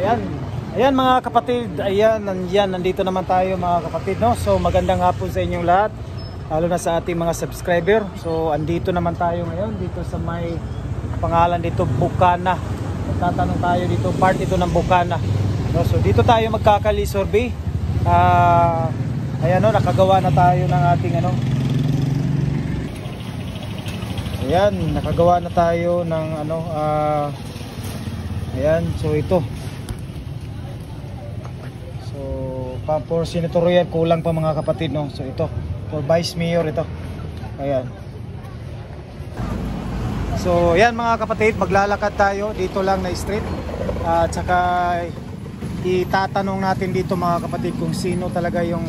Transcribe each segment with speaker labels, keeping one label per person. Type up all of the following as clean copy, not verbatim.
Speaker 1: Ayan. Ayan mga kapatid, ayan, nandito naman tayo mga kapatid, no? So magandang hapon sa inyong lahat, lalo na sa ating mga subscriber. So andito naman tayo ngayon, dito sa may pangalan dito, Bukana. Magtatanong tayo dito, part ito ng Bukana. No? So dito tayo magkakali survey. Ayan, no, nakagawa na tayo ng ating ano. Ayan, nakagawa na tayo ng ano, ayan, so ito. For senatorial kulang pa mga kapatid, no. So ito for vice mayor ito. Ayan. So ayan mga kapatid, maglalakad tayo dito lang na street. At saka itatanong natin dito mga kapatid kung sino talaga yung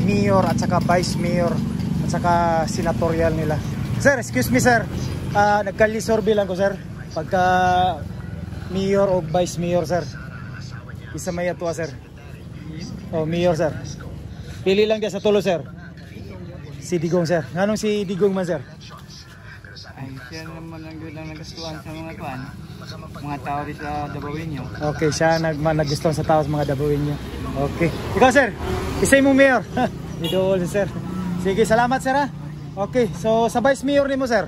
Speaker 1: mayor at saka vice mayor at saka senatorial nila. Sir, excuse me sir. Nagkalisorbe lang ko sir. Pagka mayor o vice mayor sir. Isa may ato sir. Oh, mayor sir. Pili lang dia sa tulo sir. Si Digong sir. Nganong si Digong man sir?
Speaker 2: Ay, siya naman ang nagustuhan sa mga kuan. Mga tao rin sa Davao.
Speaker 1: Okay, siya nagustuhan sa tao sa mga Davao. Okay. Ikaw sir, isay mo mayor. Idol si sir. Sige, salamat sir ha. Okay, so sa vice mayor nimo sir.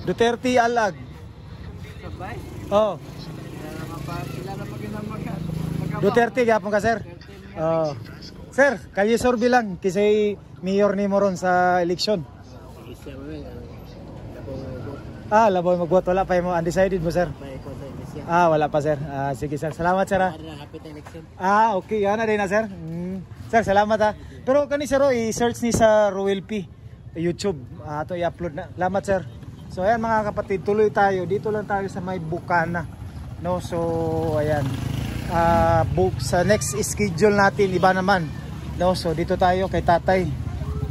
Speaker 1: Duterte Alag.
Speaker 2: Sabay?
Speaker 1: Oh. Duterte gyapon ka sir. Oh. Sir, kalye sorbi lang kisay mayor nimo ron sa eleksyon. Laboy magboto, wala pa mo undecided mo sir. Wala pa sir. Sige sir. Salamat sir. Okay, yan na din na sir. Sir, salamat ha. Pero kani sir, i-search ni sa Roel P YouTube. Ato i-upload na. Salamat sir. So ayan mga kapatid, tuloy tayo. Dito lang tayo sa may Bukana. No, so ayan. Sa next schedule natin iba naman, no? So dito tayo kay tatay.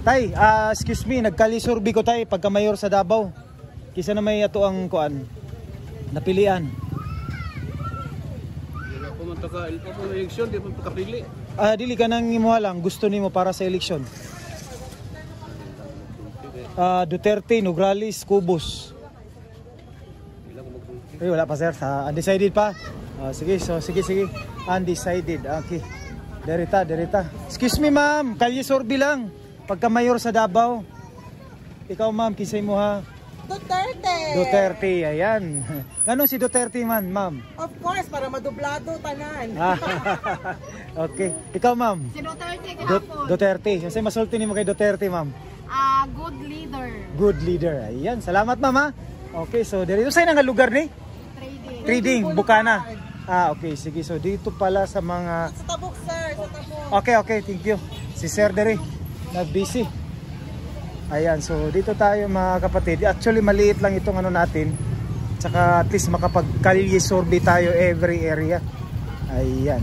Speaker 1: Tay, excuse me, nagkalisurbi ko tay pagka mayor sa Davao. Kisa na may ato ang kuan napilian.
Speaker 2: Dili ko man taka eleksyon, di man pakapili.
Speaker 1: Dili ka nang imuha lang gusto nimo para sa eleksyon. Duterte, Nograles, Cubos. Wala pa sir, undecided pa. Sige, so sige. Undecided. Okay. Derita. Excuse me ma'am, kalye sorbi lang. Pagka mayor sa Davao. Ikaw ma'am, kisay mo ha? Duterte, ayan. Ganun si Duterte man, ma'am?
Speaker 3: Of course, para madublado tanan.
Speaker 1: Okay. Ikaw ma'am?
Speaker 4: Si Duterte kahapon.
Speaker 1: Duterte. Kasi masulti ni mo kay Duterte ma'am?
Speaker 4: Good leader.
Speaker 1: Good leader. Ayan. Salamat ma'am ha. Okay, so dito sa'yo nga lugar ni? Trading, Bukana. Okay, sige. So dito pala sa mga
Speaker 3: Sa Tabuk sir, sa Tabuk.
Speaker 1: Okay, thank you. Si Sir Dere, nag-busy. Ayan, so dito tayo mga kapatid. Actually, maliit lang itong ano natin. Tsaka at least makapag-kalye survey tayo every area. Ayan.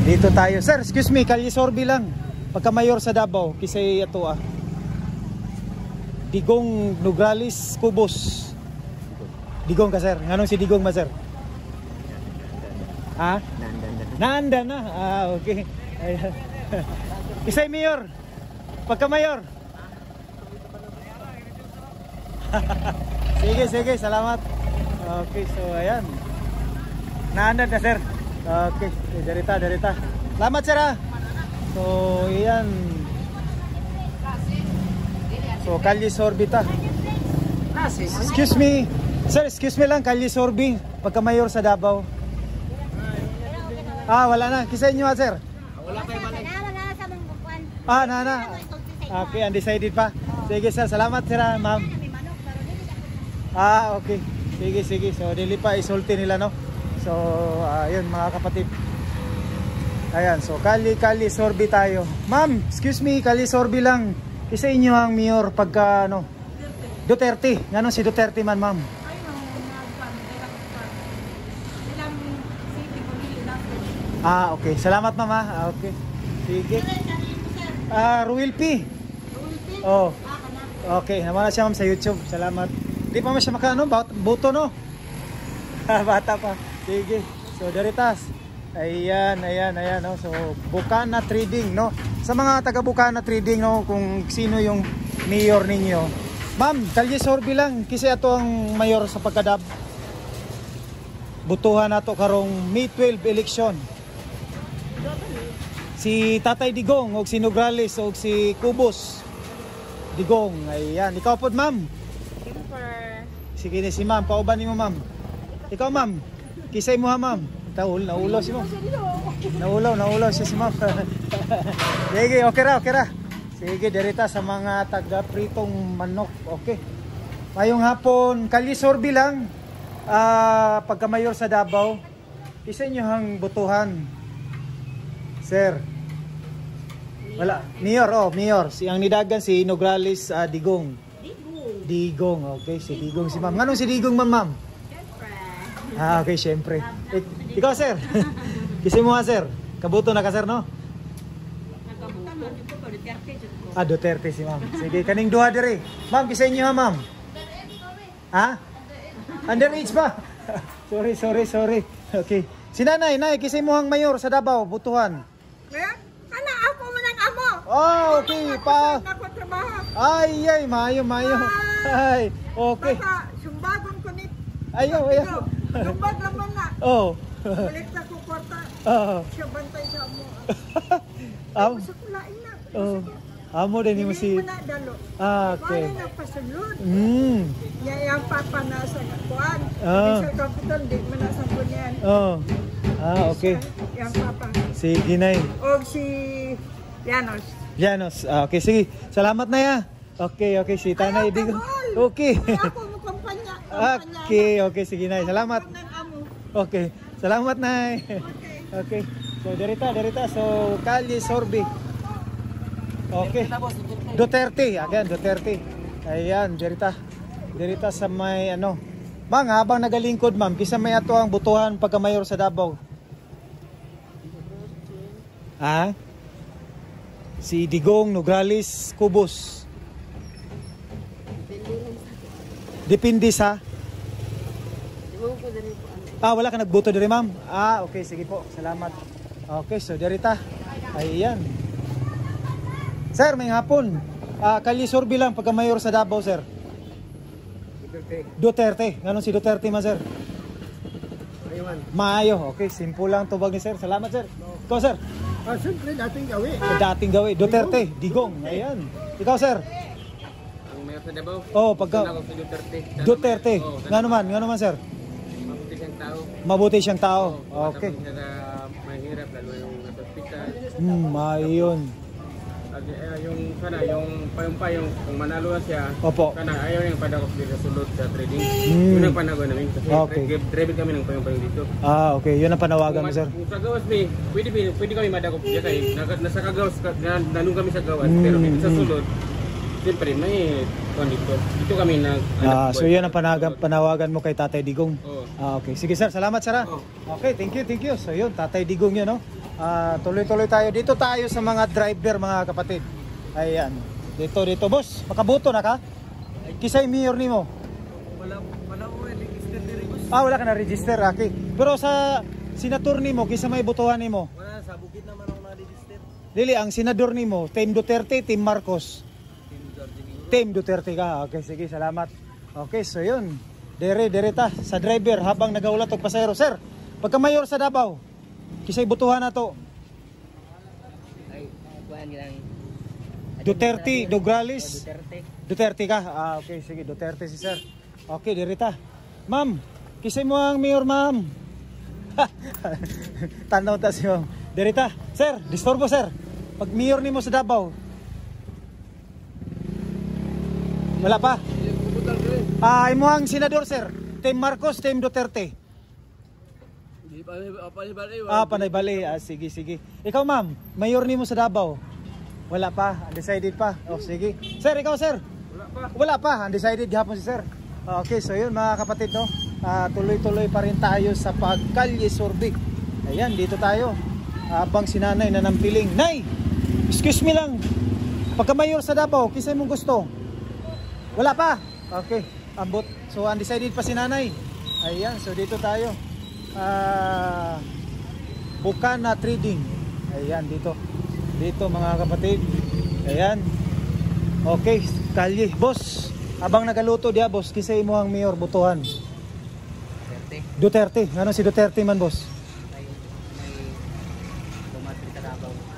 Speaker 1: Dito tayo. Sir, excuse me, kalye survey lang. Pagka mayor sa Davao, kisay ato Digong, Nograles, Cubos. Digong ka sir. Anong si Digong ba sir? Nanda na. Okay. Ayan. Isay mayor. Pagka mayor. Sige, salamat. Okay, so ayan. Nanda na sir. Okay, derita. Salamat sir ha. So ayan. So kalye sorbi ta. Excuse me. Sir, excuse me lang, kalye sorbi pagka mayor sa Davao. Wala na. Kisa inyo sir?
Speaker 4: Wala pa ibalik. Wala sa mga bukuan.
Speaker 1: Nana. Okay, undecided pa. Sige sir, salamat sir ma'am. Okay. Sige. So dili pa isulti nila no. So ayun mga kapatid. Ayan, so kalye sorbi tayo. Ma'am, excuse me, kalye sorbi lang. Kisa inyo ang mayor pagka ano? Duterte. Ngano si Duterte man ma'am? Okay. Salamat mama. Okay. Sige. Roel P. Oh. Okay. Naman na siya ma'am sa YouTube. Salamat. Di pa man siya makaano, boto no? Bata pa. Sige. So, daritas. Ayan. No? So, Bukana Trading, no? Sa mga taga Bukana Trading, no? Kung sino yung mayor ninyo, Ma'am, kalye sorbi lang kasi ato ang mayor sa pagkadab. Butuhan nato karong May 12 election. Si Tatay Digong o si Nograles o si Cubos Digong. Ayan, ikaw po ma'am. Sige ni si ma'am, pauban nimo ma'am. Ikaw ma'am, kisay mo ha ma'am. Naulaw si ma'am. Naulaw siya si ma'am. Sige, okay ra. Sige, direta sa mga taga-pritong manok. Okay. Mayong hapon, kalye sorbi lang. Pagka-mayor sa Davao, isa inyo hang butuhan. Sir. Wala. Mayor. Ang nidagan si Nograles Digong. Digong. Okay, si Digong si ma'am. Anong si Digong ma'am? Okay, syempre. Ikaw, sir. Kisay mo ha, sir. Kabuto na ka, sir, no? Duterte si ma'am. Sige, kaning duha dire. Ma'am, kisay niyo ha, ma'am. Ha? Underage pa? Sorry. Okay. Si nanay, kisay mo hang mayor sa Davao, butuhan.
Speaker 3: Ana, ako man ang amo.
Speaker 1: Okay, pa.
Speaker 3: Ako trabaho.
Speaker 1: Ay, mayo. Ay, okay.
Speaker 3: Baka, sumbagong ko ni.
Speaker 1: Ayaw.
Speaker 3: Sumbag naman na.
Speaker 1: Oh.
Speaker 3: Balik na ko kwarta. Siya bantay sa amo. Sa kulain na.
Speaker 1: Amo din mo si.
Speaker 3: Hindi mo na dalo.
Speaker 1: Okay.
Speaker 3: Wala na pasunod. Yung papa na sa kuan. Sa kapital, di mo na sa punyan.
Speaker 1: Okay.
Speaker 3: Yung papa.
Speaker 1: Si Ginay.
Speaker 3: O si
Speaker 1: Llanos. Okay, sige. Salamat na ya. Okay, si Tanay Digong. Okay.
Speaker 3: Ako mo kumpanya.
Speaker 1: Okay, sige Nay. Salamat. Okay. Salamat Nay. Okay. So dirita. So kalye sorbi. Okay. Duterte. Ayan, dirita sa may ano. Bang, habang nagalingkod ma'am, kisa may ato ang butuhan pagka-mayor sa Davao. Si Digong, Nograles, Cubos. Depende sa? Wala ka nagbuto diri ma'am? Okay, sige po. Salamat. Okay, so dirita. Ayan. Sir, may hapon. Kalye sorbi lang pagka-mayor sa Davao, sir. Duterte. Ganun si Duterte man, sir? Maayo. Okay, simple lang tubag ni sir. Salamat, sir. Ikaw, sir?
Speaker 2: Siyempre,
Speaker 1: Dating gawi. Duterte, Digong. Ayan. Ikaw, sir?
Speaker 5: Ang mayor sa Davao?
Speaker 1: Pagka...
Speaker 5: Si Duterte.
Speaker 1: Duterte. Ngano man, sir?
Speaker 5: Mabuti siyang tao.
Speaker 1: Mabuti siyang tao. Okay.
Speaker 5: Mahirap, lalo yung nasa hospital.
Speaker 1: Ayun.
Speaker 5: Yung payong kung manalo na siya,
Speaker 1: Opo.
Speaker 5: ayaw yung padakop dito sa sulod sa trading. Yun ang panawagan namin kasi
Speaker 1: Okay.
Speaker 5: driver kami ng payong dito.
Speaker 1: Okay. Yun ang panawagan mo, sir.
Speaker 5: Kung sa gawas pwede kami madakop dyan kay nasa kagawas, nanong kami sa gawas, pero dito sa sulod, siyempre may dito kami
Speaker 1: So yun ang panawagan mo kay Tatay Digong. Okay. Sige, sir. Salamat, sir. Okay, thank you. So yun, Tatay Digong yun, no? Tuloy-tuloy tayo. Dito tayo sa mga driver, mga kapatid. Ayan. Dito, boss. Makabuto na ka? Kisay mayor nimo?
Speaker 2: Wala mo register diri, boss.
Speaker 1: Wala ka na register, okay. Pero sa senator nimo, kisa may butuhan nimo?
Speaker 2: Wala, sa bukid naman ako na-register.
Speaker 1: Dili, ang senador nimo, Team Duterte, Team Marcos? Team Duterte ka. Okay, sige, salamat. Okay, so yun. Direta sa driver habang nagaulat og pasahero. Sir, pagka mayor sa Davao, kisay butuhan na to? Duterte, Nograles. Duterte ka? Okay, sige, Duterte si sir. Okay, direta. Ma'am, kisay mo ang mayor, ma'am. Tanaw ta si ma'am. Direta. Sir, disturbo sir. Pag mayor nimo sa Davao. Wala pa? Imo ang senador, sir. Team Marcos, Team Duterte. Panay bali. Sige. Ikaw, ma'am, mayor nimo sa Davao. Wala pa, undecided pa. Sige. Sir, ikaw, sir? Wala pa, undecided gihapon si sir. Okay, so yun mga kapatid, no? Tuloy-tuloy pa rin tayo sa pagkalye sorbi. Ayan, dito tayo. Habang si nanay nanampiling. Nay, excuse me lang. Pagka mayor sa Davao, kisay mong gusto? Wala pa? Okay, ambot. So undecided pa si nanay. Ayan, so dito tayo. Bukana Trading. Ayan, dito mga kapatid. Ayan. Okay, kalye. Boss, Abang nagaluto dia boss, kisay mo ang mayor butuhan. Duterte. Ano si Duterte man boss?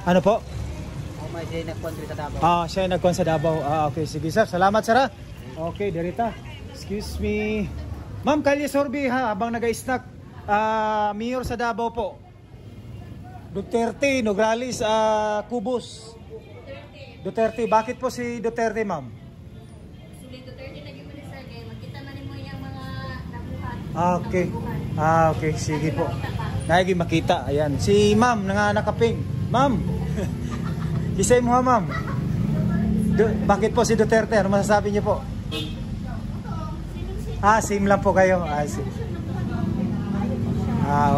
Speaker 1: Ano po? Siya ay nagkuhan sa Davao. Okay, sige sir. Salamat sir ha. Okay, derita. Excuse me. Ma'am, Kalye Sorbi ha, abang nag-snack. Mayor sa Davao po. Duterte, Nograles, Cubos. Duterte. Bakit po si Duterte, ma'am?
Speaker 4: Duterte naging minister kay makita man mo yung mga nabuhat.
Speaker 1: Okay. Okay, sige po. Naging makita. Ayan. Si ma'am, nakaping. Ma'am. Kisay mo ha, ma'am. Bakit po si Duterte? Ano masasabi niyo po? Same lang po kayo.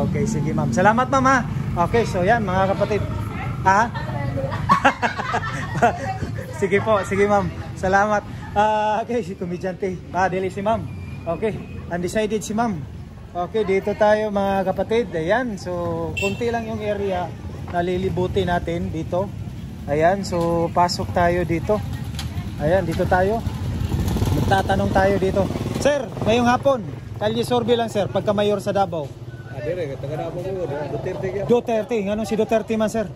Speaker 1: Okay, sige ma'am. Salamat ma'am ha. Okay, so yan mga kapatid. Sige po, sige ma'am. Salamat. Okay, si komedyante. Dili si ma'am. Okay, undecided si ma'am. Okay, dito tayo mga kapatid. Ayan, so kunti lang yung area na lilibutin natin dito. Ayan, so pasok tayo dito. Ayan, dito tayo. Magtatanong tayo dito. Sir, ngayong hapon, Kalye Sorbi lang sir, pagka mayor sa Davao.
Speaker 5: Dire, taga Davao mo, Duterte ka.
Speaker 1: Duterte, anong si Duterte man sir?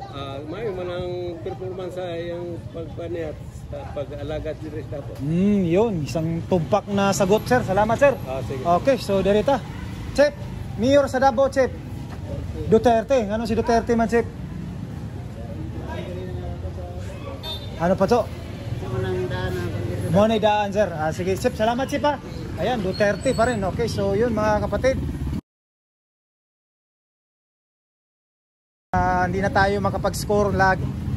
Speaker 5: May manang performance sa yung pagpanayat sa pag-alagat ni Restapo.
Speaker 1: Yun, isang tumpak na sagot sir. Salamat sir.
Speaker 5: Sige.
Speaker 1: Okay, so derita. Chep, mayor sa Davao, Chep. Duterte, anong si Duterte man Chep? Ano pa to? Money daan sir. Sige Chep, salamat Chep ha. Ayan, Duterte pa rin. Okay, so yun mga kapatid. Hindi na tayo makapag-score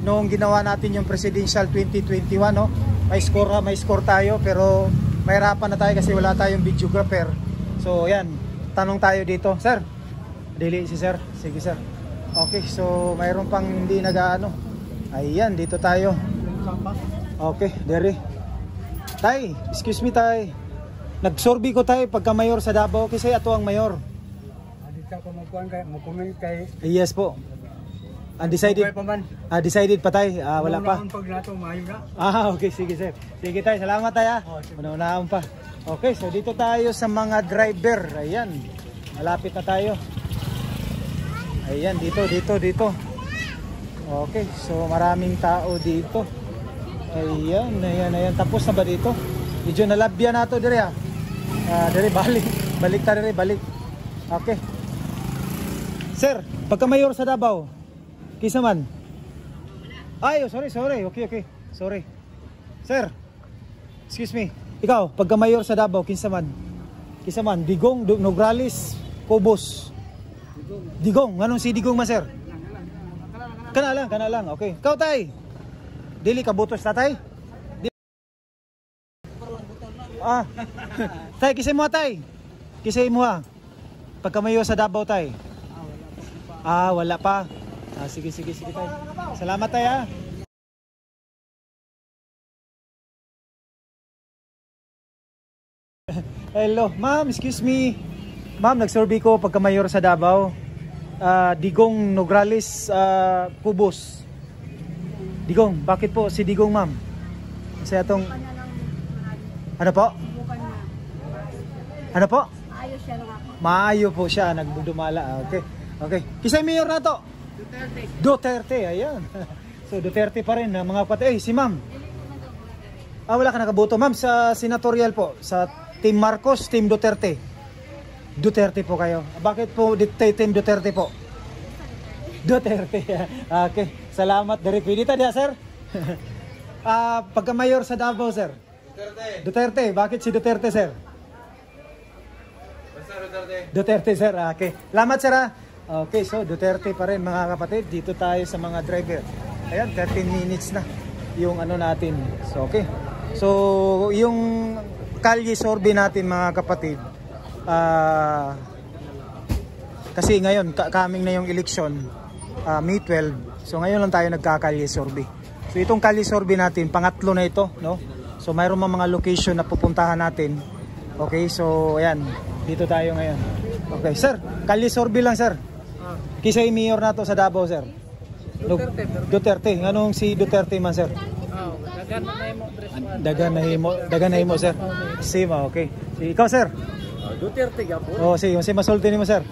Speaker 1: noong ginawa natin yung presidential 2021 no. May score tayo pero mahirapan na tayo kasi wala tayong videographer. So ayan, tanong tayo dito. Sir, dili si sir. Sige sir. Okay, so mayroon pang hindi nag-aano. Ayan, dito tayo. Okay, dere. Tay, excuse me tay. Nagsorbi ko tay pagka mayor sa Davao kasi ato ang mayor.
Speaker 2: Dito ko mag-comment kay.
Speaker 1: Yes po. Undecided. Decided pa tay. Wala pa. Okay, sige sir. Sige tay, salamat tay ha. Una-unaan pa. Okay, so dito tayo sa mga driver. Ayan. Malapit na tayo. Ayan, dito. Okay, so maraming tao dito. Ayan. Tapos na ba dito? Medyo nalabyan na ito dire ha. Dire, balik ta dire, balik. Okay. Sir, pagka mayor sa Davao, kisa man? Sorry. Okay. Sorry. Sir, excuse me. Ikaw, pagka mayor sa Davao, kisa man? Digong, Nograles, Cubos. Digong, anong si Digong man sir? Kana lang. Okay. Ikaw tay? Dili ka butos na tay? Tay, kisay mo tay? Kisay mo ha? Pagka mayor sa Davao tay? Wala pa. Sige tay. Salamat tay ha. Hello, ma'am, excuse me. Ma'am, nag-survey ko pagka mayor sa Davao. Digong, Nograles, Cubos. Digong, bakit po si Digong ma'am? Kasi atong ano po? Ano po?
Speaker 4: Ayos siya nga po.
Speaker 1: Maayo po siya, nagdudumala. Okay. Kisay mayor na to? Duterte, ayan. So Duterte pa rin mga kapatid. Si ma'am. Wala ka nakaboto ma'am sa senatorial po, sa Team Marcos, Team Duterte. Duterte po kayo. Bakit po Team Duterte po? Duterte. Okay. Salamat. Pwede tayo sir? Pagka mayor sa Davao sir? Duterte. Bakit si Duterte sir? Duterte sir. Okay. Salamat sir ha. Okay, so Duterte pa rin mga kapatid. Dito tayo sa mga driver. Ayan, 13 minutes na yung ano natin. So okay. So yung Kalye Sorbi natin mga kapatid. Kasi ngayon coming na yung election, May 12. So ngayon lang tayo nagka-Kalye Sorbi. So itong Kalye Sorbi natin, pangatlo na ito, no? So mayroon mga location na pupuntahan natin. Okay, so ayan, dito tayo ngayon. Okay, sir, Kalye Sorbi lang sir. Kisay mayor na to sa Davao sir. Duterte. Anong si Duterte man sir? Dagan na himo sir. Same okay. Si ikaw sir.
Speaker 2: Duterte gapon.
Speaker 1: Oh, si masulti nimo sir.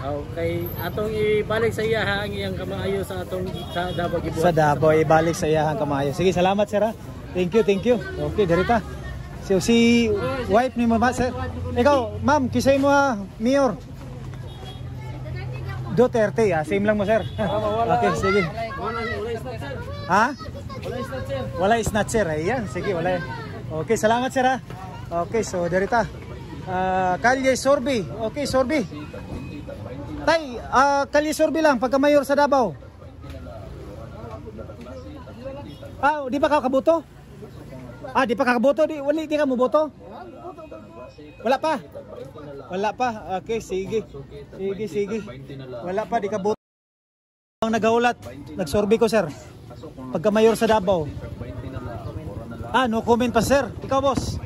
Speaker 2: Okay, atong ibalik sa iya ang iyang kamaayo sa atong sa Davao gibuhat.
Speaker 1: Sa Davao ibalik sa iyahang kamayo. Sige, salamat sir ha. Thank you. Okay, dirita. So si wife ni mo ba sir? Ikaw, ma'am, kisay mo ha, Mayor. Duterte, same lang mo sir. Okay, sige. Ha? Wala snatcher. Ayan, sige, wala. Okay, salamat sir ha. Okay, so dirita. Kalye Sorby. Okay, Sorby. Tay, Kalye Sorby lang pagka mayor sa Davao. Di pa ka kaboto? Di pa ka kaboto, di ka mo boto? Wala pa. Okay, sige. Wala pa, di ka boto. Ang nagaulat, nagsorby ko sir. Pagka mayor sa Davao. No comment pa sir. Ikaw boss.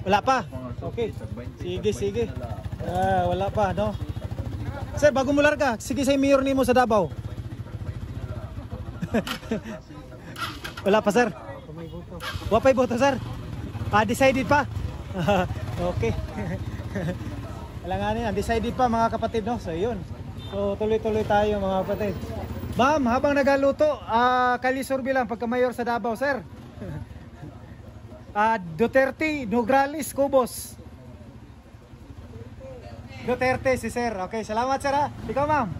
Speaker 1: Wala pa. Okay. Sige. Wala pa, no. Sir, bago mo larga, sige say mayor nimo sa Davao. Wala pa sir. Wala pa boto sir. Decided pa. Okay. Alanganin, undecided pa mga kapatid, no? So yun. So tuloy-tuloy tayo mga kapatid. Ma'am, habang nagaluto, Kalye Sorby lang pagka mayor sa Davao, sir. Duterte, Nograles, Cubos. Duterte si sir. Okay, salamat sir ha. Ikaw ma'am.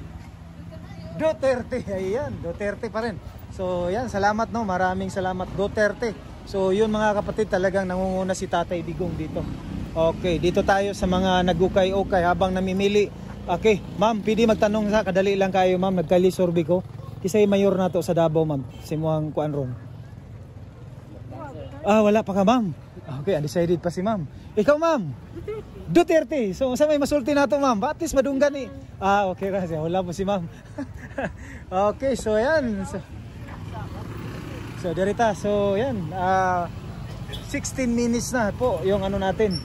Speaker 1: Duterte. Ayan, Duterte pa rin. So yan, salamat no. Maraming salamat Duterte. So yun mga kapatid, talagang nangunguna si Tatay Digong dito. Okay, dito tayo sa mga nagukay-ukay habang namimili. Okay, ma'am, pwede magtanong sa kadali lang kayo ma'am. Nagkali Sorby ko. Kisay mayor na to sa Davao ma'am. Simuhang kuan ron. Wala pa ka ma'am. Okay, undecided pa si ma'am. Ikaw ma'am. Duterte. So sa may masulti na to ma'am. Batis madunggan ni. Okay ra siya. Wala po si ma'am. Okay, so yan. So dirita. So yan. 16 minutes na po yung ano natin.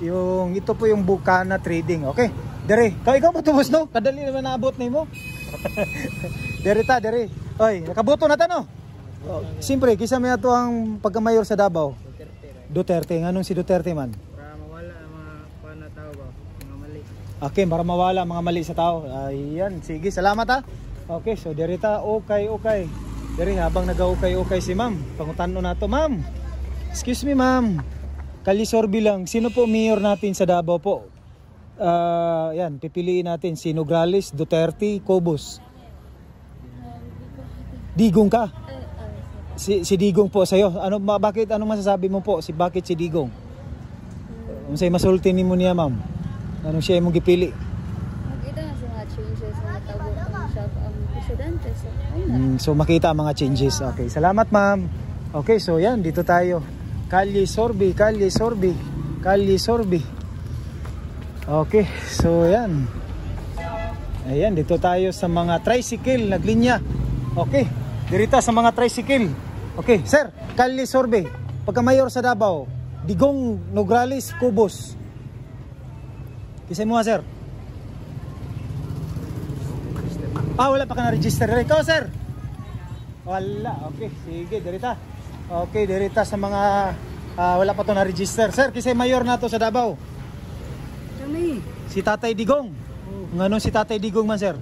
Speaker 1: Yung ito po yung Bukana Trading. Okay. Dere. Ikaw matubos no? Kadali naman naabot nimo. Dirita, dere. Oy, nakaboto na ta no? Siyempre, kisa may ato ang pagkamayor sa Davao. Duterte. Anong si Duterte man?
Speaker 2: Para mawala ang mga tao ba? Mga mali.
Speaker 1: Okay, para mawala mga mali sa tao. Ayan, sige, salamat ha. Okay, so dirita, okay. Diri habang nag-okay si ma'am. Pangutano na to, ma'am. Excuse me, ma'am. Kalye Sorby lang. Sino po mayor natin sa Davao po? Yan, pipiliin natin si Nograles, Duterte, Cubos. Digong ka? Si Digong po sa'yo. Bakit anong masasabi mo po? Bakit si Digong? Say masulti nimo niya, ma'am. Anong siya imong gipili?
Speaker 4: Makita nga sa mga changes na natabo ang siya ang presidente.
Speaker 1: So makita ang mga changes. Okay, salamat ma'am. Okay, so yan, dito tayo. Kalye Sorby. Okay, so yan. Ayan, dito tayo sa mga tricycle, naglinya. Okay, dirita sa mga tricycle. Okay, sir, Kalye Sorby, pagka mayor sa Davao, Digong, Nograles, Cubos. Kisay mo nga, sir. Wala pa ka na-register. Ikaw, sir? Wala, okay, sige, dirita. Okay, dirita sa mga wala pa to na-register. Sir, kisay mayor na to sa Davao?
Speaker 2: Kami.
Speaker 1: Si Tatay Digong. Nganong si Tatay Digong man, sir?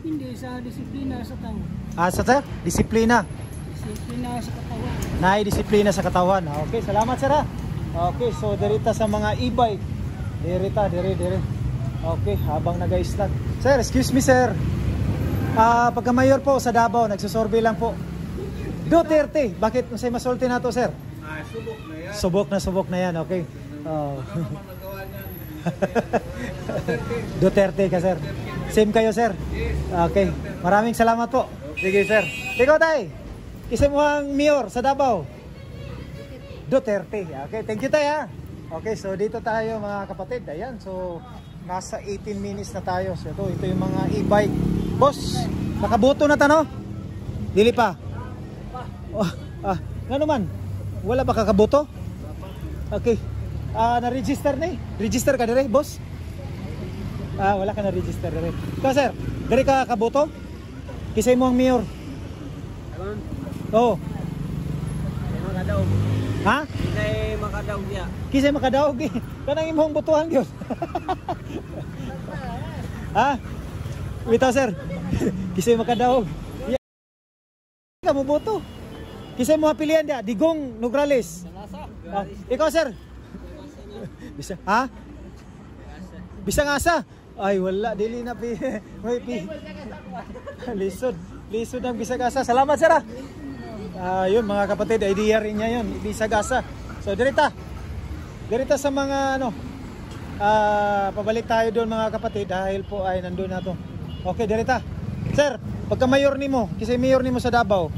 Speaker 2: Hindi sa disiplina sa tao.
Speaker 1: Sir? Disiplina.
Speaker 2: Disiplina sa katawan.
Speaker 1: Disiplina sa katawan. Okay, salamat sir ha. Okay, so dirita sa mga e-bike. Dirita. Okay, habang nag-i-start. Sir, excuse me sir. Pagka mayor po sa Davao, nagsusurvey lang po. Duterte. Bakit masay masulti na to sir? Subok na yan. Okay. Duterte ka sir. Same kayo sir. Okay. Maraming salamat po. Sige sir. Ikaw tay. Isa mo ang mayor sa Davao. Duterte. Okay, thank you tay ha. Okay, so dito tayo mga kapatid. Ayan, so nasa 18 minutes na tayo. So ito yung mga e-bike. Boss, nakaboto na tano? Dili pa. Ano man? Wala ba kakaboto? Okay. Na-register na eh. Register ka dire, boss? Wala ka na-register dire. Ikaw sir, dire ka kaboto? Kisay mo ang mayor? Oo. Ha?
Speaker 2: Kisay makadaog niya.
Speaker 1: Kisay makadaog eh. Kanang imong butuhan gyud. Ha? Wito sir. Kisay makadaog. Kamu boto. Kisay mo pilihan dia, Digong Nograles. Ah, ikaw sir. Bisa, ha? Bisa ngasa. Ay wala, dili na pi. May pi. Lisod. Lisod ang bisa ngasa. Salamat sir. Yun mga kapatid, idea rin niya yun, bisa gasa. So dirita. Dirita sa mga ano, pabalik tayo doon mga kapatid dahil po ay nandun na to. Okay, dirita. Sir, pagka mayor nimo, kisay mayor nimo sa Davao.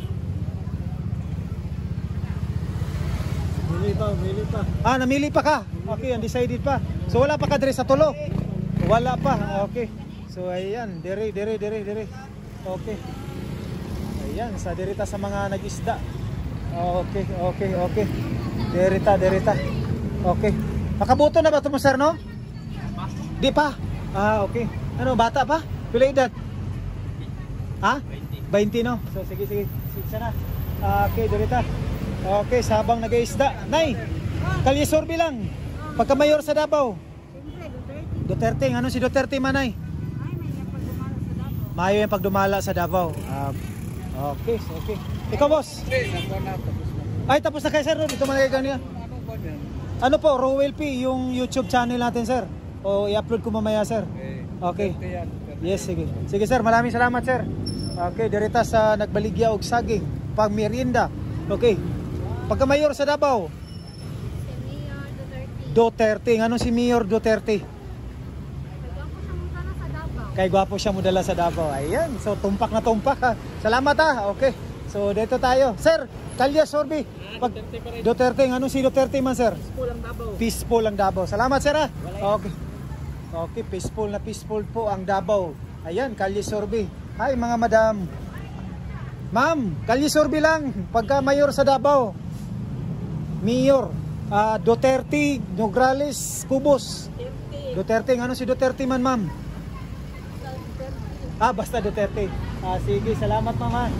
Speaker 1: Namili pa. Namili pa ka. Okay, undecided pa. So wala pa ka dire sa tulo. Wala pa. Okay. So ayan, dire. Okay. Ayan, sa dirita sa mga nag-isda. Okay. Dirita. Okay. Makaboto na ba ito mo sir, no? Di pa. Okay. Ano, bata pa? Pila edad? Ha? 20 no? So sige. Sana. Okay, dirita. Okay, sabang nag-isda. Nay, kalyesorbi lang. Pagka mayor sa Davao. Duterte. Ano si Duterte manay? Mayo yung pagdumala sa Davao. Okay. Ikaw boss? Ay, tapos na kayo sir. Dito man kayo niya. Ano po, Rowell P, yung YouTube channel natin sir. O i-upload ko mamaya sir. Okay. Yes, sige. Sige sir, maraming salamat sir. Okay, dirita sa nagbaligya og saging, pang merienda. Okay. Pagka mayor sa Davao.
Speaker 4: Si Mayor
Speaker 1: Duterte. Ano si Mayor Duterte?
Speaker 4: Kay gwapo siya mudala sa Davao.
Speaker 1: Ayan, so tumpak na tumpak ha. Salamat ha. Okay. So dito tayo. Sir, kalyesorbi. Pag Duterte, ano si Duterte man sir?
Speaker 2: Peaceful ang Davao.
Speaker 1: Peaceful ang Davao. Salamat sir ha. Okay. Okay, peaceful po ang Davao. Ayan, kalyesorbi. Hi mga madam. Ma'am, kalyesorbi lang pagka mayor sa Davao. Mayor Duterte, Nograles, Cubos. Duterte, ano si Duterte man ma'am? Basta Duterte. Sige, salamat mama.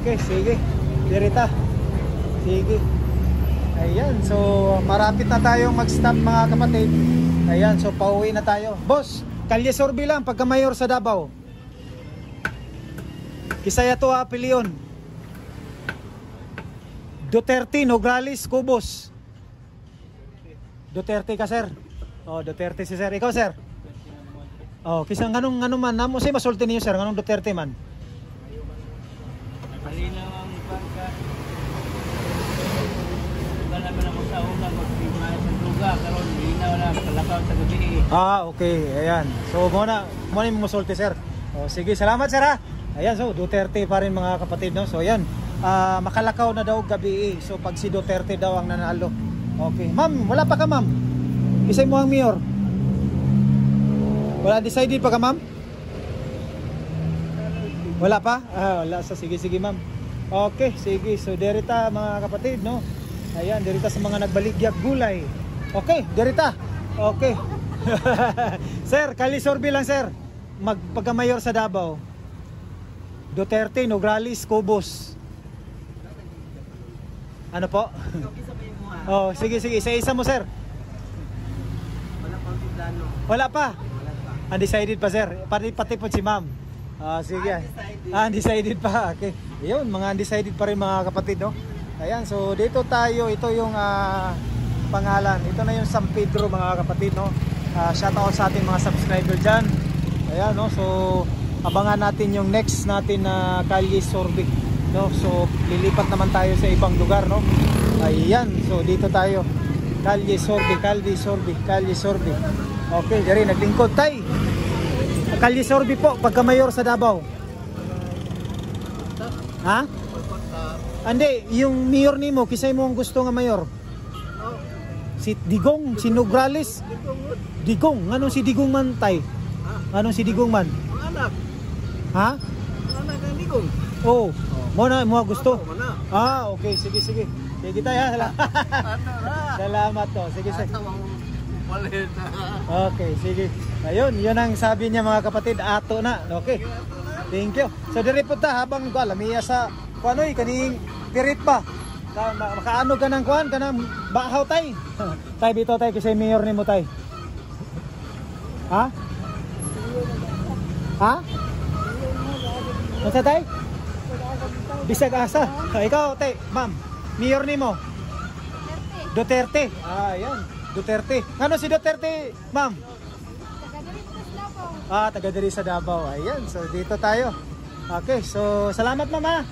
Speaker 1: Okay, sige. Dirita. Sige. Ayan, so marapit na tayong mag-stop mga kapatid. Ayan, so pauwi na tayo. Boss, kalyesorbi lang pagka mayor sa Davao. Kisaya to apelyon. Duterte, Nograles, Cubos. Duterte ka sir. Duterte si sir. Ikaw sir. Kisang ganun man. Namo say masulti niyo sir, ganun Duterte man.
Speaker 2: Malinaw ang bangka. Wala man ang magsauna magpimay sa luga karon linaw na kalakaw sa gabi.
Speaker 1: Okay, ayan. So muna yung masulti sir. Sige, salamat sir ha. Ayan, so Duterte pa rin mga kapatid no. So ayan, makalakaw na daw gabi. So pag si Duterte daw ang nanalo. Okay. Ma'am, wala pa ka ma'am? Kisay mo ang mayor? Wala decided pa ka ma'am? Wala pa? Wala. So sige ma'am. Okay, sige. So derita mga kapatid no. Ayan, derita sa mga nagbaligyag gulay. Okay, derita. Okay. Sir, kalyesorbi lang sir. Pagka mayor sa Davao. Duterte, Nograles, Cubos. Ano po? Sige. Isa-isa mo sir. Wala pa. Undecided pa sir. Pati po si ma'am. Sige. Undecided pa. Okay. Ayun, mga undecided pa rin mga kapatid no. Ayan, so dito tayo. Ito yung pangalan. Ito na yung San Pedro mga kapatid no. Shout out sa ating mga subscriber dyan. Ayan no. So abangan natin yung next natin na kalyesorbi no. So lilipat naman tayo sa ibang lugar no. Ayan, so dito tayo. Kalyesorbi. Okay, dari naglingkod tay. Kalyesorbi po pagka mayor sa Davao. Ha? Ande, yung mayor nimo kisay mo ang gusto nga mayor? Si Digong, si Nograles. Digong, anong si Digong man tay? Anong si Digong man?
Speaker 2: Anak.
Speaker 1: Ha?
Speaker 2: Anak ng Digong.
Speaker 1: Mo gusto. Okay, sige. Sige tayo ha. Salamat to. Sige. Okay, sige. Ayun, yun ang sabi niya mga kapatid, ato na. Okay. Thank you. So dire po ta habang lamiya sa kanoy kaning pirit ba. makaano ka ng kuan, ka ng bahaw tay. Tay, bito tay, kasi mayor ni mo tay. Ha? Ha? Masa tay? Bisag asa. Ikaw tay, ma'am, mayor ni mo? Duterte. Ah, yan. Duterte. Ano si Duterte, ma'am? Taga diri sa Davao. Ayan, so dito tayo. Okay, so salamat mama.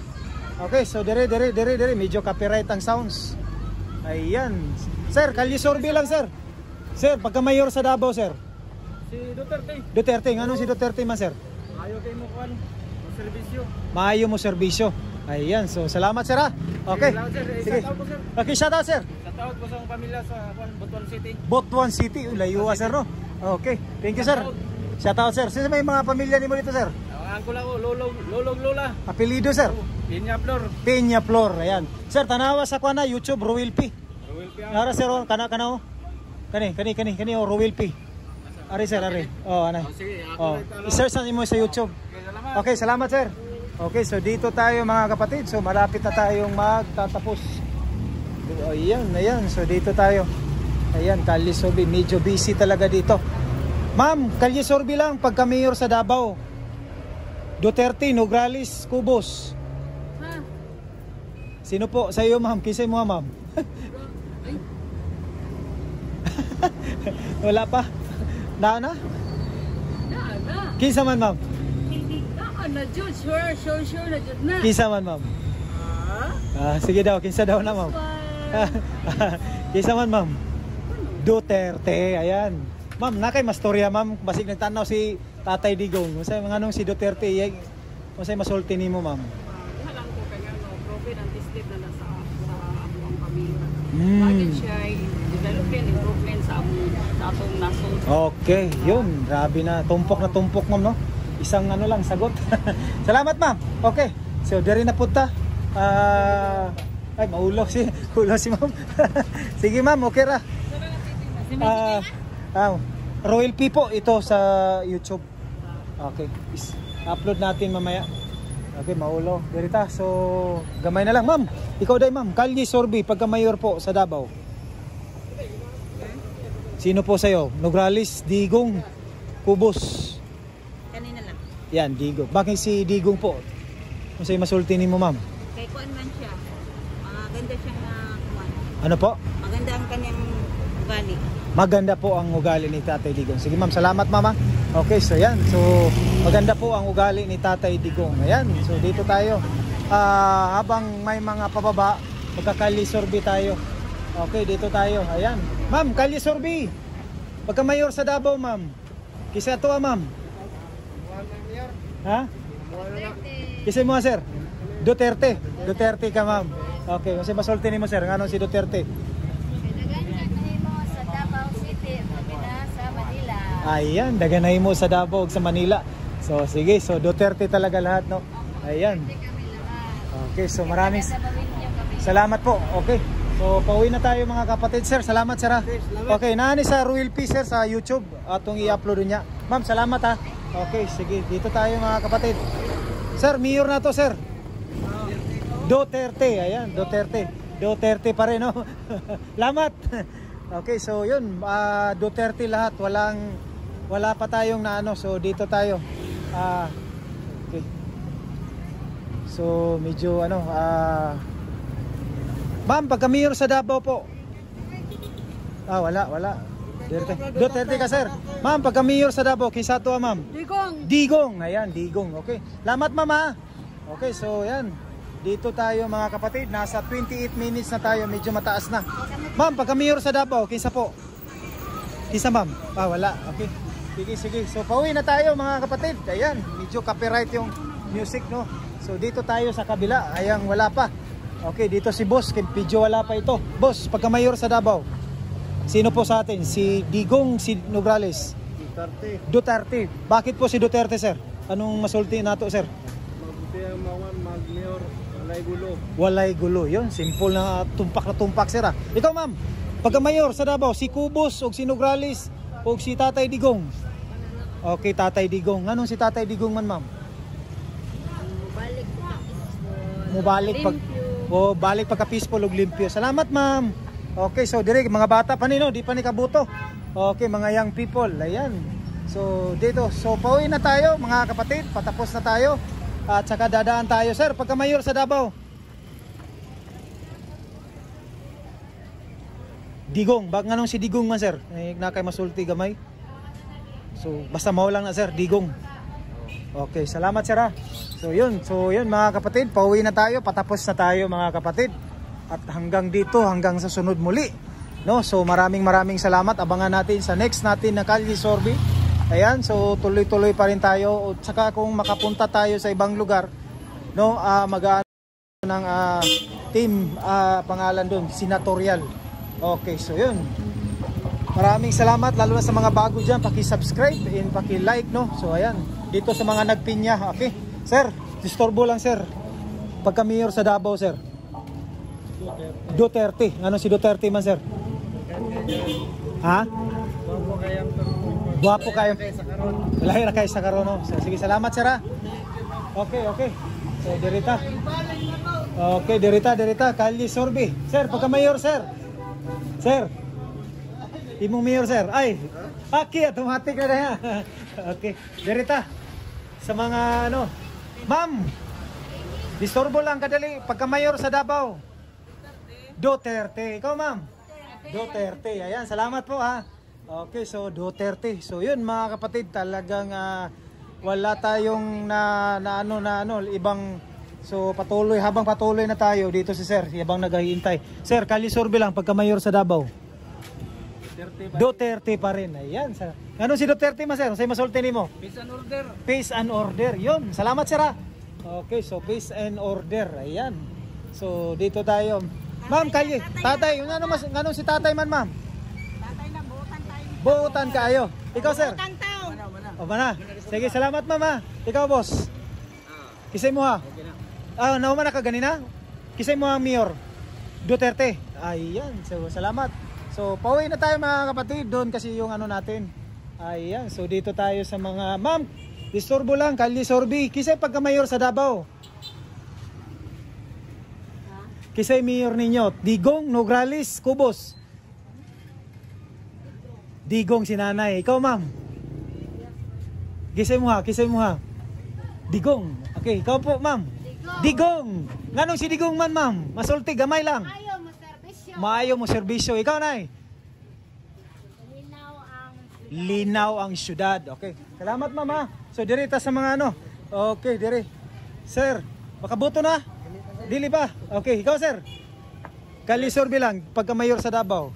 Speaker 1: Okay, so dire. Medyo copyright ang sounds. Ayan. Sir, kalye sorbi lang sir. Sir, pagka mayor sa Davao sir.
Speaker 2: Si Duterte.
Speaker 1: Duterte, ano si Duterte man sir?
Speaker 2: Ayaw kayo mo kuan. Serbisyo.
Speaker 1: Maayo mo serbisyo. Ayan, so salamat sir ha. Okay. Sige.
Speaker 2: Shout out po sir.
Speaker 1: Okay, shout out sir.
Speaker 2: Shout out po sa pamilya sa Butuan City.
Speaker 1: Butuan City, layo sir no. Okay, thank you sir. Shout out sir. Sino may mga pamilya ni mo dito sir?
Speaker 2: Ang angkol ako, Lolong Lola.
Speaker 1: Apelido sir?
Speaker 2: Pinya Flor.
Speaker 1: Peña Flor, ayan. Sir, tanawa sa kuana YouTube Ruel P.
Speaker 2: Ruel P.
Speaker 1: Nara sir, kana o. Kani o Ruel P. Ari sir, ari. Oh, anay.
Speaker 2: Sige,
Speaker 1: Oh, i-search na mo sa YouTube. Okay, salamat sir. Okay, so dito tayo mga kapatid. So malapit na tayong magtatapos. Ayan. So dito tayo. Ayan, Kalye Sorbi, medyo busy talaga dito. Ma'am, Kalye Sorbi lang pagka mayor sa Davao. Duterte, Nograles, Cubos.
Speaker 4: Ha?
Speaker 1: Sino po sa iyo, ma'am? Kisay mo, ma'am? Wala pa? Na?
Speaker 4: Na.
Speaker 1: Kinsa man, ma'am?
Speaker 4: Na jud, sure na jud na.
Speaker 1: Kinsa man, ma'am? Sige daw, kinsa daw na, ma'am? Kinsa man, ma'am? Duterte, ayan. Ma'am, nakay mastorya, ma'am. Basig nagtanaw si Tatay Digong. Masay mga anong si Duterte, masay masulti nimo, ma'am.
Speaker 6: Halang ko kanya no, proven ang district na nasa among pamilya.
Speaker 1: Mm.
Speaker 6: Bakit siya development, improvement sa atong nasod.
Speaker 1: Okay, yun. Grabe na. Tumpok, ma'am, no? Isang ano lang, sagot. Salamat, ma'am. Okay. So, diri na punta. Ay, maulo si ma'am. Sige, ma'am. Okay ra. Royal P po ito sa YouTube. Okay. Upload natin mamaya. Okay, maulo. Dirita. So, gamay na lang, ma'am. Ikaw day, ma'am. Kalye Sorbi, pagka mayor po sa Davao. Sino po sa'yo? Nograles, Digong, Cubos.
Speaker 4: Kanina lang.
Speaker 1: Yan, Digong. Bakit si Digong po? Kung sa'yo masulti mo, ma'am.
Speaker 4: Kay kuan man siya. Maganda siyang kuan.
Speaker 1: Ano po?
Speaker 4: Maganda ang kanyang ugali.
Speaker 1: Maganda po ang ugali ni Tatay Digong. Sige, ma'am. Salamat, mama. Okay, so yan. So, maganda po ang ugali ni Tatay Digong. Ayan. So, dito tayo. Habang may mga pababa, magka-Kalye Sorbi tayo. Okay, dito tayo. Ayan. Ma'am, Kalye Sorbi. Pagka mayor sa Davao, ma'am. Kisa to, ma'am. Ha? Kisa mo, sir? Duterte. Duterte ka, ma'am. Okay, kasi masulti ni mo, sir. Ano si Duterte?
Speaker 4: Sa Davao City, sa Manila.
Speaker 1: Ayan, daganay mo sa Davao sa Manila. So, sige. So, Duterte talaga lahat, no? Ayan. Okay, so maraming salamat po. Okay. So, pauwi na tayo mga kapatid, sir. Salamat, sir. Okay, naani sa Ruel P, sir, sa YouTube. Atong i-upload niya. Ma'am, salamat ha. Okay, sige. Dito tayo mga kapatid. Sir, mayor na to, sir. Duterte. Ayan, Duterte. Duterte pa rin, no? Salamat. Okay, so yun. Duterte lahat. Wala pa tayong naano. So, dito tayo. Okay. So, medyo ano, ma'am, pagka mayor sa Davao po. Wala. Duterte ka, sir. Ma'am, pagka mayor sa Davao, kisa to, ma'am? Digong. Ayan, Digong. Okay. Salamat, mama. Okay, so yan. Dito tayo mga kapatid. Nasa 28 minutes na tayo. Medyo mataas na. Ma'am, pagka mayor sa Davao, kisa po? Kisa, ma'am? Wala. Okay. Sige. So, pauwi na tayo mga kapatid. Ayan, medyo copyright yung music, no? So, dito tayo sa kabila. Ayan, wala pa. Okay, dito si Boss. Medyo wala pa ito. Boss, pagka mayor sa Davao, sino po sa atin? Si Digong, si Nograles? Duterte. Bakit po si Duterte, sir? Anong masulti nato, sir?
Speaker 2: Mabuti ang mag-mayor. Walay gulo.
Speaker 1: Walay gulo. Yun, simple na tumpak, sir. Ikaw, ma'am, pagka mayor sa Davao, si Cubos o si Nograles o si Tatay Digong? Okay, Tatay Digong. Anong si Tatay Digong man, ma'am?
Speaker 4: Mubalik
Speaker 1: Mubalik pag O balik pagka peaceful ug limpyo. Salamat ma'am. Okay, so dire mga bata pa ni no, di pa ni kabuto. Okay, mga young people. Ayan. So dito, so pauwi na tayo mga kapatid, patapos na tayo. At saka dadaan tayo sir pagka mayor sa Davao. Digong, bag nganong si Digong man sir? Na kay masulti gamay. So basta mao lang na sir, Digong. Okay, salamat sir ha. So yun mga kapatid, pauwi na tayo, patapos na tayo mga kapatid. At hanggang dito, hanggang sa sunod muli. No, so maraming salamat. Abangan natin sa next natin na Kalye Sorby. Ayan, so tuloy-tuloy pa rin tayo. At saka kung makapunta tayo sa ibang lugar, no, mag-aano ng team pangalan doon, senatorial. Okay, so yun. Maraming salamat lalo na sa mga bago diyan, paki-subscribe and paki-like, no. So ayan, dito sa mga nagpinya. Okay. Sir, disturbo lang sir. Pagka mayor sa Davao, sir. Duterte. Ano si Duterte man, sir? Ha? Guwapo kayang lahi na kayo sa karon, no. So, sige, salamat sir ha. Okay. So dirita. Okay, dirita Kalye Sorby. Sir, pagka mayor sir. Sir. Imong mayor sir. Ay. Okay, automatic na yan. Okay, dirita. Sa mga ano, ma'am. Disturbo lang kadali pagka mayor sa Davao. Duterte. Ikaw ma'am? Duterte. Ayan, salamat po ha. Okay, so Duterte. So yun mga kapatid, talagang wala tayong ibang, so habang patuloy na tayo dito si sir, habang naghihintay. Sir, Kalye Sorby lang pagka mayor sa Davao. Duterte pa rin. Ayan. Ano si Duterte ma sir? Say masulti nimo.
Speaker 2: Peace and order.
Speaker 1: Peace and order. Yun. Salamat sir ha. Okay, so peace and order. Ayan. So dito tayo. Ma'am Kalye, tatay, ano si tatay man ma'am?
Speaker 3: Tatay na, buutan tayo.
Speaker 1: Buutan kaayo. Ikaw sir?
Speaker 3: Buutan tao.
Speaker 1: O mana. Sige, salamat mama. Ikaw boss. Kisay mo ha. Nauma na ka ganina? Kisay mo ang mayor. Duterte. Ayan. So salamat. So pauwi na tayo mga kapatid. Doon kasi yung ano natin. Ayan. So dito tayo sa mga ma'am. Disturbo lang, Kalye Sorby. Kisay pagka mayor sa Davao. Kisay mayor ninyo. Digong, Nograles, Cubos. Digong si nanay. Ikaw ma'am. Kisay mo ha. Digong. Okay, ikaw po ma'am. Digong. Nganong si Digong man ma'am? Masulti, gamay lang. Maayo mo serbisyo. Ikaw nay. Linaw ang syudad. Okay. Salamat mama. So dirita sa mga ano. Okay, dire. Sir, makabuto na? Dili ba? Okay, ikaw sir. Kalye Sorby lang pagka mayor sa Davao.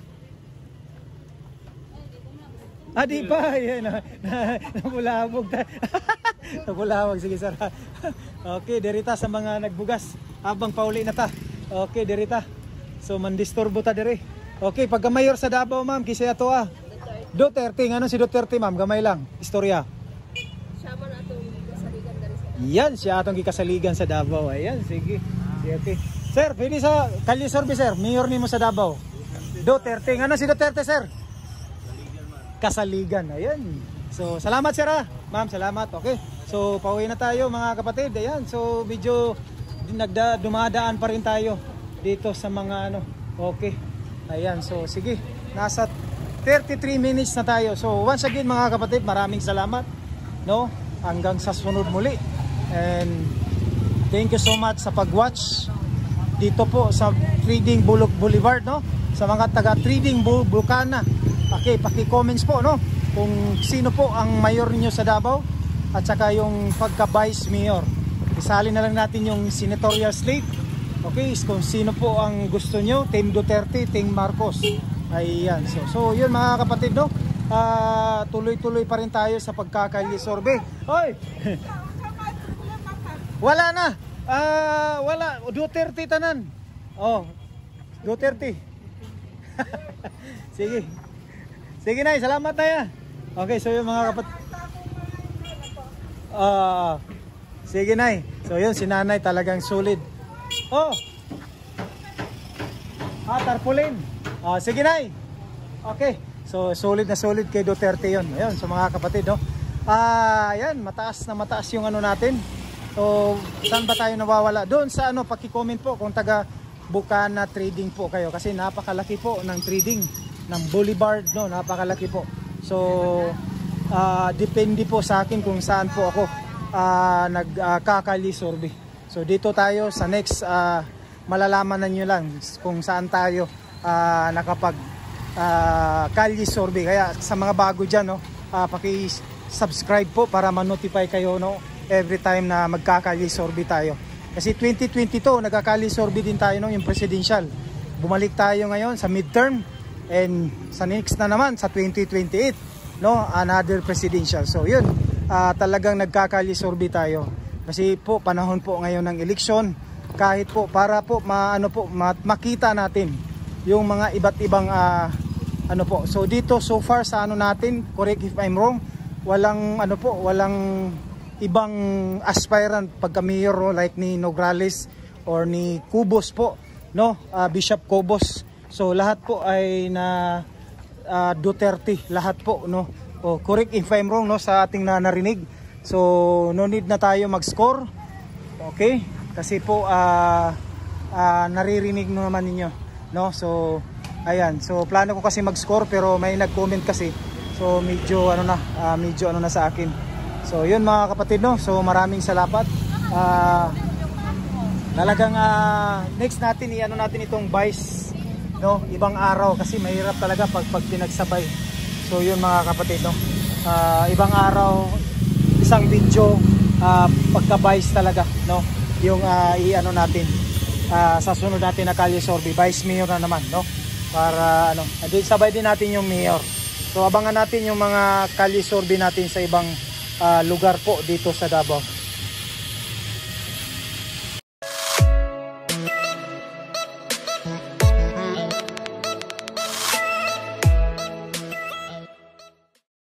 Speaker 1: Di pa. Yan, napulabog. Napulabog. Sige sir. Okay, dirita sa mga nagbugas. Habang pauli na ta. Okay, dirita. So mandisturbo ta dire. Okay, pagka mayor sa Davao ma'am, kisay ato Duterte, ano si Duterte ma'am, gamay lang, istorya.
Speaker 4: Siya man atong gikasaligan dari sa.
Speaker 1: Yan, siya atong gikasaligan sa Davao. Ayan, sige. Okay. Sir, pwede sa Kalye Sorby sir, mayor nimo sa Davao. Duterte, ano si Duterte sir? Kasaligan, ayan. So, salamat sir ha. Ma'am, salamat. Okay. So, pauwi na tayo mga kapatid. Ayan, so medyo dumadaan pa rin tayo dito sa mga ano. Okay. Ayan, so sige. Nasa 33 minutes na tayo. So once again mga kapatid, maraming salamat, no? Hanggang sa sunod muli. And thank you so much sa pag-watch dito po sa Trading Boulevard, no? Sa mga taga Trading Bukana. Okay, paki-comments po, no? Kung sino po ang mayor ninyo sa Davao at saka yung pagka-vice mayor. Isali na lang natin yung senatorial slate. Okay, kung sino po ang gusto nyo, Team Duterte, Team Marcos. Ayan, so yun mga kapatid, no? Tuloy-tuloy pa rin tayo sa pagka-Kalye Sorby. Hoy! Wala na! Wala, Duterte tanan. Oh, Duterte. Sige. Sige na, salamat tayo. Okay, so yung mga kapatid. Sige na. So yun, si nanay talagang solid. Oh! Tarpaulin. Sige na. Okay. So solid na solid kay Duterte 'yon. Ayun, so mga kapatid, no. Ayan, mataas na mataas yung ano natin. So saan ba tayo nawawala? Doon sa ano, paki-comment po kung taga Bukana Trading po kayo kasi napakalaki po ng trading ng Boulevard, no, napakalaki po. So depende po sa akin kung saan po ako nagkakali survey. So dito tayo sa next, malalaman na nyo lang kung saan tayo nakapag Kalye survey. Kaya sa mga bago dyan, no, paki-subscribe po para ma-notify kayo, no, every time na magkakalye survey tayo. Kasi 2022 nagkakalye survey din tayo, no, yung presidential. Bumalik tayo ngayon sa midterm, and sa next na naman sa 2028, no, another presidential. So yun, talagang nagkakalye survey tayo. Kasi po panahon po ngayon ng eleksyon, kahit po para po makita natin yung mga iba't ibang ano po. So dito so far sa ano natin, correct if I'm wrong, walang walang ibang aspirant pagka mayor like ni Nograles or ni Cubos po, no, Bishop Cobos. So lahat po ay na Duterte, lahat po, no. Correct if I'm wrong, no, sa ating narinig. So no need na tayo mag-score. Okay? Kasi po naririnig naman ninyo, no. So ayan, so plano ko kasi mag-score pero may nag-comment kasi. So medyo medyo na sa akin. So yun mga kapatid, no. So maraming salamat. Talagang next natin natin itong Vice, no, ibang araw kasi mahirap talaga pag pinagsabay. So yun mga kapatid, no. Ibang araw, isang video, pagka Vice talaga, no. Yung natin sa sunod natin na kalye survey, Vice Mayor na naman, no. Para sabay din natin yung Mayor. So abangan natin yung mga kalye survey natin sa ibang lugar po dito sa Davao.